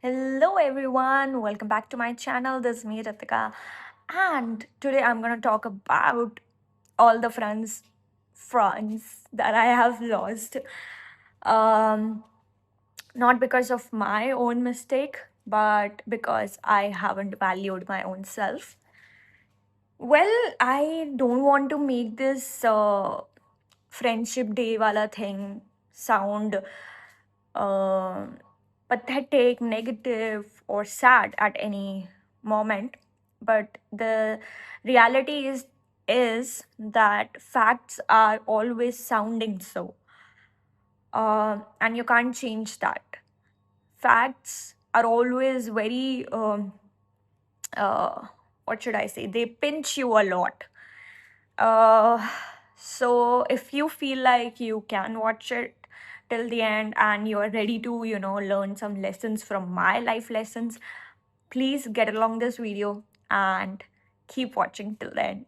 Hello everyone, welcome back to my channel. This is me Ritika, and today I'm gonna talk about all the friends that I have lost. Um, Not because of my own mistake, but because I haven't valued my own self. Well, I don't want to make this friendship day wala thing sound uh, pathetic, negative, or sad at any moment. But the reality is that facts are always sounding so, and you can't change that. Facts are always very what should I say? They pinch you a lot. Uh, so if you feel like you can watch it till the end and you're ready to, learn some lessons from my life lessons, please get along this video and keep watching till the end.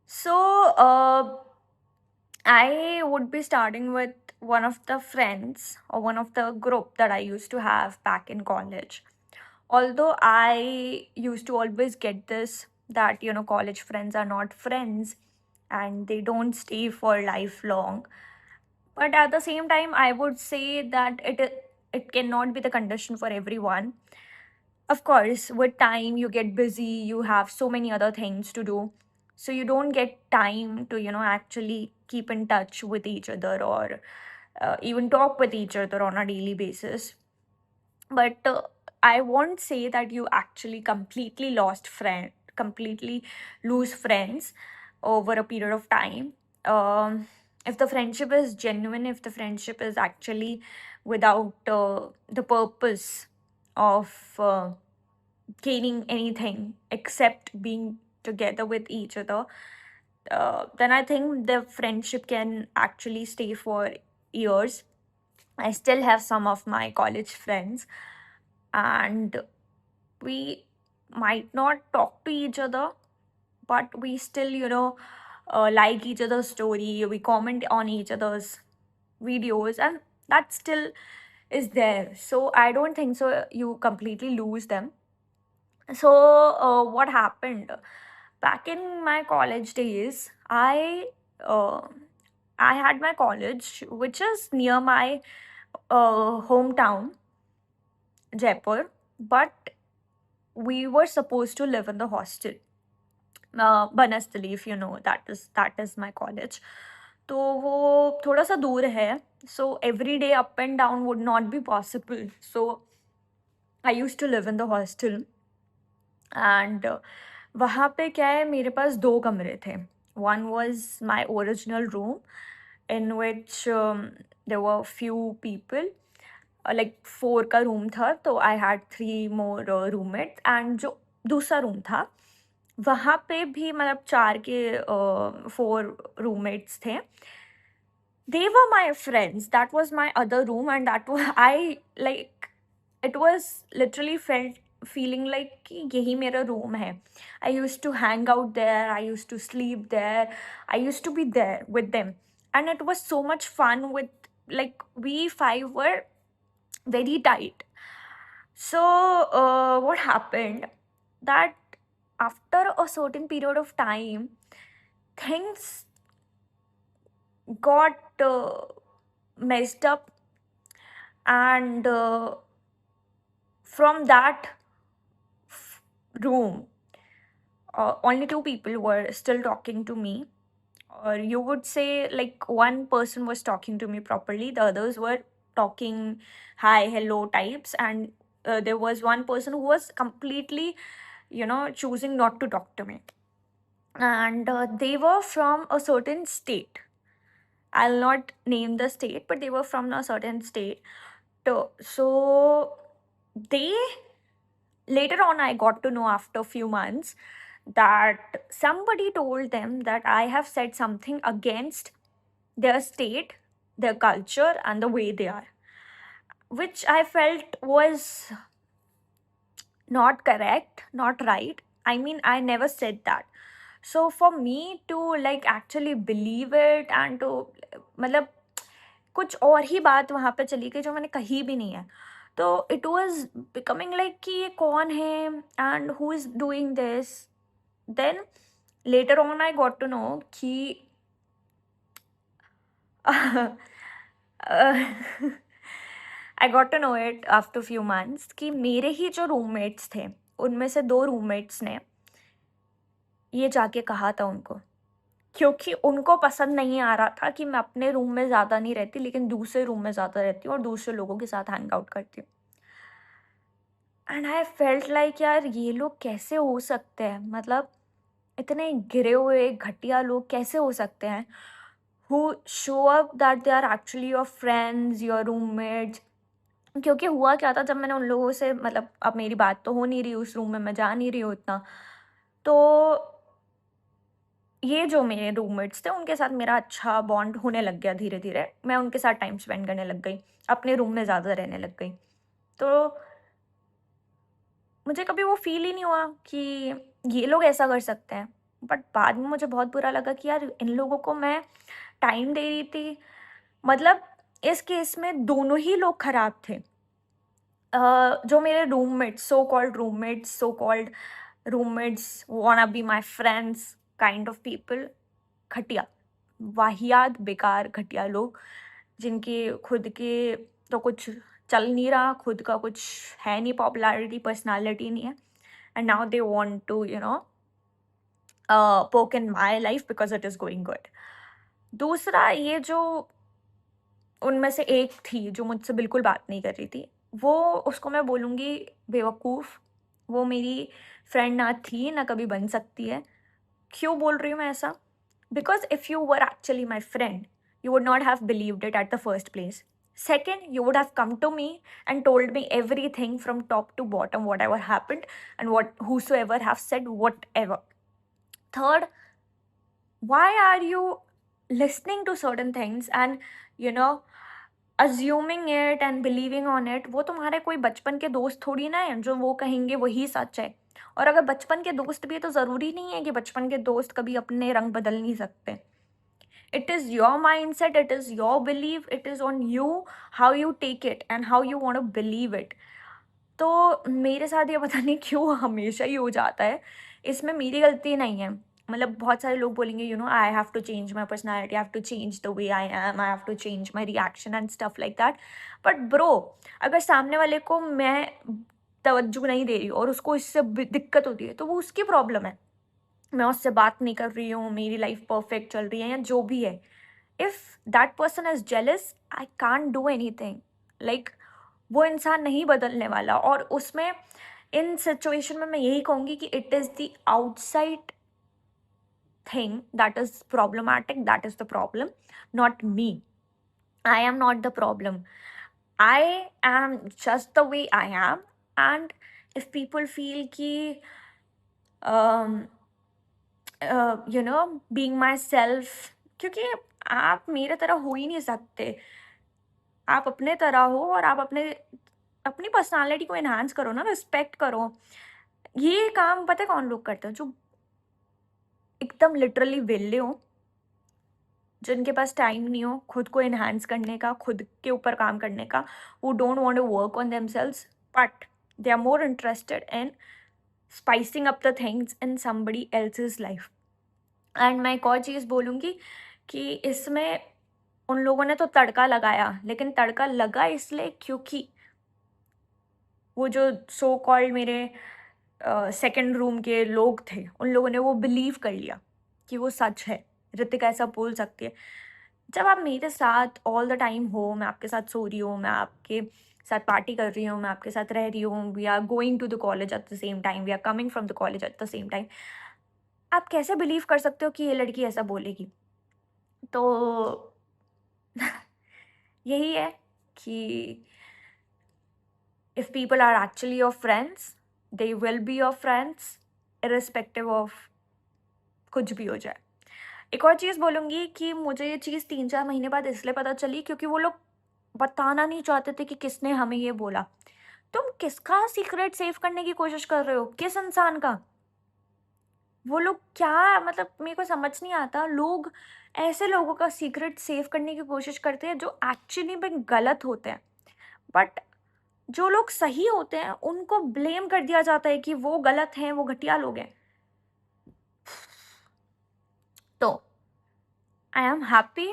So, I would be starting with one of the friends or one of the group that I used to have back in college. Although I used to always get this that, college friends are not friends and they don't stay for lifelong. But at the same time, I would say that it cannot be the condition for everyone. Of course, with time, you get busy, you have so many other things to do. So you don't get time to, actually keep in touch with each other or even talk with each other on a daily basis. But I won't say that you actually completely lose friends over a period of time. If the friendship is genuine, if the friendship is actually without the purpose of gaining anything except being together with each other, then I think the friendship can actually stay for years. I still have some of my college friends, and we might not talk to each other, but we still, like each other's story, we comment on each other's videos, and that still is there. So I don't think so you completely lose them. So, what happened back in my college days? Uh, I had my college, which is near my hometown, Jaipur, but we were supposed to live in the hostel. Banastali, if you know, that is my college. तो वो थोड़ा सा दूर है, so every day up and down would not be possible. So I used to live in the hostel, and वहाँ पे क्या है, मेरे पास दो कमरे थे. One was my original room, in which there were few people. Like 4 का room था, तो I had 3 more roommates, and जो दूसरा रूम था, वहाँ पे भी मतलब 4 के 4 रूममेट्स थे. They were my friends. That was my other room, and that was I like it was literally felt feeling like कि यही मेरा room है. I used to hang out there, I used to sleep there, I used to be there with them. And it was so much fun with, like, we five were very tight. So, what happened that after a certain period of time, things got messed up, and from that room, only two people were still talking to me. Or you would say, like, one person was talking to me properly, the others were talking hi, hello types, and there was one person who was completely, choosing not to talk to me. And they were from a certain state. I'll not name the state, but they were from a certain state. So they later on, I got to know after a few months that somebody told them that I have said something against their state, their culture, and the way they are, which I felt was not correct, not right. I mean, I never said that. So for me to like actually believe it and to मतलब कुछ और ही बात वहाँ पे चली गई जो मैंने कही भी नहीं है। तो इट वाज़ बिकमिंग लाइक कि ये कौन है and who is doing this? Then later on I got to know कि I got to know it after few months कि मेरे ही जो रूममेट्स थे, उनमें से 2 रूममेट्स ने ये जाके कहा था उनको। क्योंकि उनको पसंद नहीं आ रहा था कि मैं अपने रूम में ज़्यादा नहीं रहती, लेकिन दूसरे रूम में ज़्यादा रहती हूँ और दूसरे लोगों के साथ हैंग आउट करती हूँ। एंड आई फेल्ट लाइक यार ये लोग कैसे हो सकते हैं? मतलब इतने गिरे हुए घटिया लोग कैसे हो सकते हैं? Who show up that they are actually your friends, your roommates. क्योंकि हुआ क्या था, जब मैंने उन लोगों से मतलब अब मेरी बात तो हो नहीं रही उस रूम में, मैं जा नहीं रही हूँ इतना। तो ये जो मेरे रूममेट्स थे उनके साथ मेरा अच्छा बॉन्ड होने लग गया धीरे-धीरे। मैं उनके साथ टाइम स्पेंड करने लग गई, अपने रूम में ज़्यादा रहने लग गई। तो मुझे कभी वो फ़ील ही नहीं हुआ कि ये लोग ऐसा कर सकते हैं। बट बाद में मुझे बहुत बुरा लगा कि यार इन लोगों को मैं टाइम दे रही थी। मतलब इस केस में दोनों ही लोग खराब थे। जो मेरे so called roommates wanna be my friends kind of people, घटिया, वाहियात, बेकार, घटिया लोग, जिनके खुद के तो कुछ चल नहीं रहा, खुद का कुछ है नहीं, पॉपुलैरिटी, पर्सनैलिटी नहीं है, and now they want to poke in my life because it is going good. दूसरा ये जो उनमें से एक थी जो मुझसे बिल्कुल बात नहीं कर रही थी, वो उसको मैं बोलूँगी बेवकूफ़। वो मेरी फ्रेंड ना थी, ना कभी बन सकती है। क्यों बोल रही हूँ मैं ऐसा? Because if you were actually my friend, you would not have believed it at the first place. Second, you would have come to me and told me everything from top to bottom, whatever happened and what whosoever have said whatever. Third, why are you listening to certain things and you know assuming it and believing on it? वो तुम्हारे कोई बचपन के दोस्त थोड़ी ना है जो वो कहेंगे वही सच है। और अगर बचपन के दोस्त भी है तो ज़रूरी नहीं है कि बचपन के दोस्त कभी अपने रंग बदल नहीं सकते। It is your mindset, it is your belief, it is on you how you take it and how you want to believe it. तो मेरे साथ ये पता नहीं क्यों हमेशा ही हो जाता है। इसमें मेरी गलती नहीं है। मतलब बहुत सारे लोग बोलेंगे I have to change my personality, I have to change the way I am, I have to change my reaction and stuff like that. But bro, अगर सामने वाले को मैं तवज्जो नहीं दे रही हूँ और उसको इससे दिक्कत होती है तो वो उसकी प्रॉब्लम है। मैं उससे बात नहीं कर रही हूँ, मेरी लाइफ परफेक्ट चल रही है या जो भी है। If that person is jealous, I can't do anything. Like वो इंसान नहीं बदलने वाला। और उसमें इन सिचुएशन में मैं यही कहूँगी कि it is the outside thing that is problematic, that is the problem, not me. I am not the problem, I am just the way I M. And if people feel कि being my self, क्योंकि आप मेरे तरह हो ही नहीं सकते। आप अपने तरह हो और आप अपनी पर्सनैलिटी को एनहांस करो ना, रिस्पेक्ट करो। ये काम पता है कौन लोग करते हैं? जो एकदम लिटरली वेले हों, जिनके पास टाइम नहीं हो खुद को एनहांस करने का, खुद के ऊपर काम करने का, who don't want to work on themselves, but they are more interested in spicing up the things in somebody else's life. And मैं एक और चीज़ बोलूँगी कि इसमें उन लोगों ने तो तड़का लगाया, लेकिन तड़का लगा इसलिए क्योंकि वो जो सो कॉल्ड मेरे सेकंड रूम के लोग थे, उन लोगों ने वो बिलीव कर लिया कि वो सच है, ऋतिका ऐसा बोल सकती है। जब आप मेरे साथ ऑल द टाइम हो, मैं आपके साथ सो रही हूँ, मैं आपके साथ पार्टी कर रही हूँ, मैं आपके साथ रह रही हूँ, we are going to the college at the same time, we are coming from the college at the same time, आप कैसे बिलीव कर सकते हो कि ये लड़की ऐसा बोलेगी? तो यही है कि if people are actually your friends, they will be your friends irrespective of कुछ भी हो जाए। एक और चीज़ बोलूँगी कि मुझे ये चीज़ 3-4 महीने बाद इसलिए पता चली क्योंकि वो लोग बताना नहीं चाहते थे कि किसने हमें ये बोला। तुम किसका सीक्रेट सेव करने की कोशिश कर रहे हो? किस इंसान का? वो लोग क्या, मतलब मेरे को समझ नहीं आता, लोग ऐसे लोगों का सीक्रेट सेव करने की कोशिश करते हैं जो एक्चुअली में गलत होते हैं। बट जो लोग सही होते हैं उनको ब्लेम कर दिया जाता है कि वो गलत हैं, वो घटिया लोग हैं। तो आई एम हैप्पी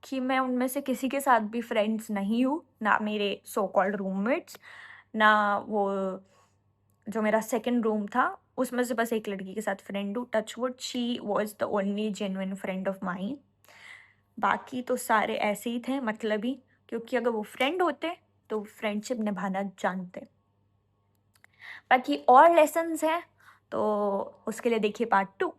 कि मैं उनमें से किसी के साथ भी फ्रेंड्स नहीं हूँ, ना मेरे सो कॉल्ड रूममेट्स, ना वो जो मेरा सेकंड रूम था उसमें से बस एक लड़की के साथ फ्रेंड हूँ। Touchwood, she was the only genuine friend of mine. बाकी तो सारे ऐसे ही थे, मतलबी, क्योंकि अगर वो फ्रेंड होते तो फ्रेंडशिप निभाना जानते। बाकी और लेसन्स हैं तो उसके लिए देखिए पार्ट 2।